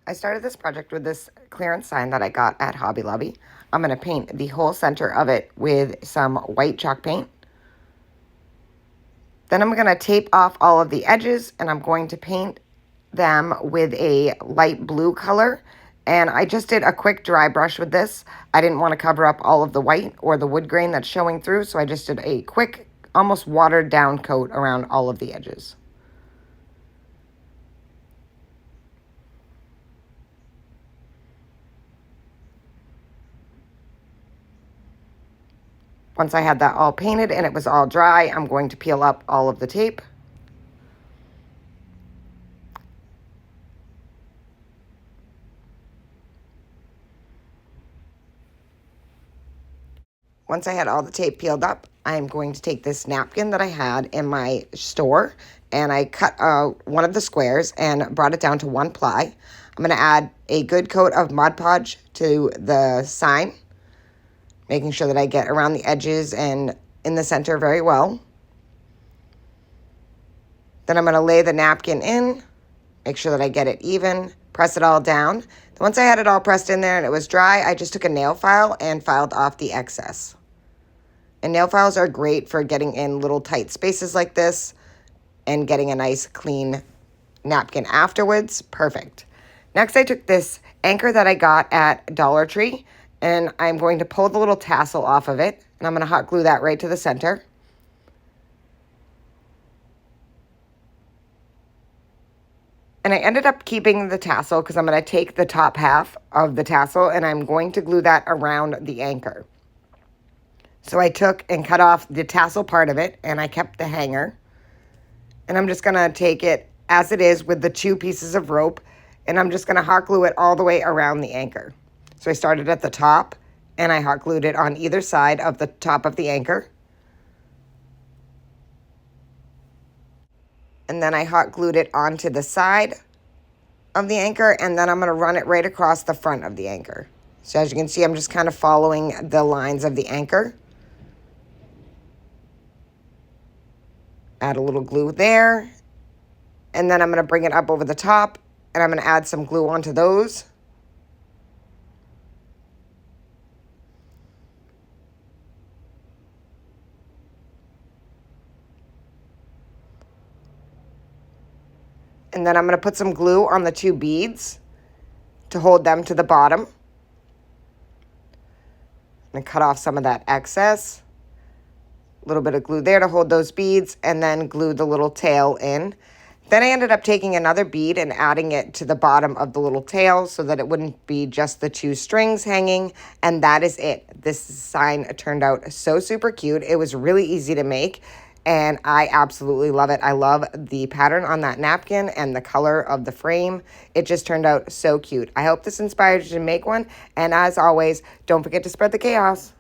I started this project with this clearance sign that I got at Hobby Lobby. I'm going to paint the whole center of it with some white chalk paint. Then I'm going to tape off all of the edges, and I'm going to paint them with a light blue color. And I just did a quick dry brush with this. I didn't want to cover up all of the white or the wood grain that's showing through, so I just did a quick, almost watered down coat around all of the edges. Once I had that all painted and it was all dry, I'm going to peel up all of the tape. Once I had all the tape peeled up, I'm going to take this napkin that I had in my store, and I cut out one of the squares and brought it down to 1 ply. I'm going to add a good coat of Mod Podge to the sign, making sure that I get around the edges and in the center very well. Then I'm going to lay the napkin in, make sure that I get it even, press it all down. Once I had it all pressed in there and it was dry, I just took a nail file and filed off the excess. And nail files are great for getting in little tight spaces like this and getting a nice clean napkin afterwards. Perfect. Next, I took this anchor that I got at Dollar Tree, and I'm going to pull the little tassel off of it, and I'm going to hot glue that right to the center. And I ended up keeping the tassel because I'm going to take the top half of the tassel and I'm going to glue that around the anchor. So I took and cut off the tassel part of it, and I kept the hanger. And I'm just going to take it as it is with the 2 pieces of rope, and I'm just going to hot glue it all the way around the anchor. So I started at the top, and I hot glued it on either side of the top of the anchor. And then I hot glued it onto the side of the anchor, and then I'm going to run it right across the front of the anchor. So as you can see, I'm just kind of following the lines of the anchor. Add a little glue there, and then I'm going to bring it up over the top, and I'm going to add some glue onto those. And then I'm going to put some glue on the 2 beads to hold them to the bottom. And cut off some of that excess. A little bit of glue there to hold those beads, and then glue the little tail in. Then I ended up taking another bead and adding it to the bottom of the little tail so that it wouldn't be just the 2 strings hanging, and that is it. This sign turned out so super cute. It was really easy to make, and I absolutely love it. I love the pattern on that napkin and the color of the frame. It just turned out so cute. I hope this inspired you to make one, and as always, don't forget to spread the chaos.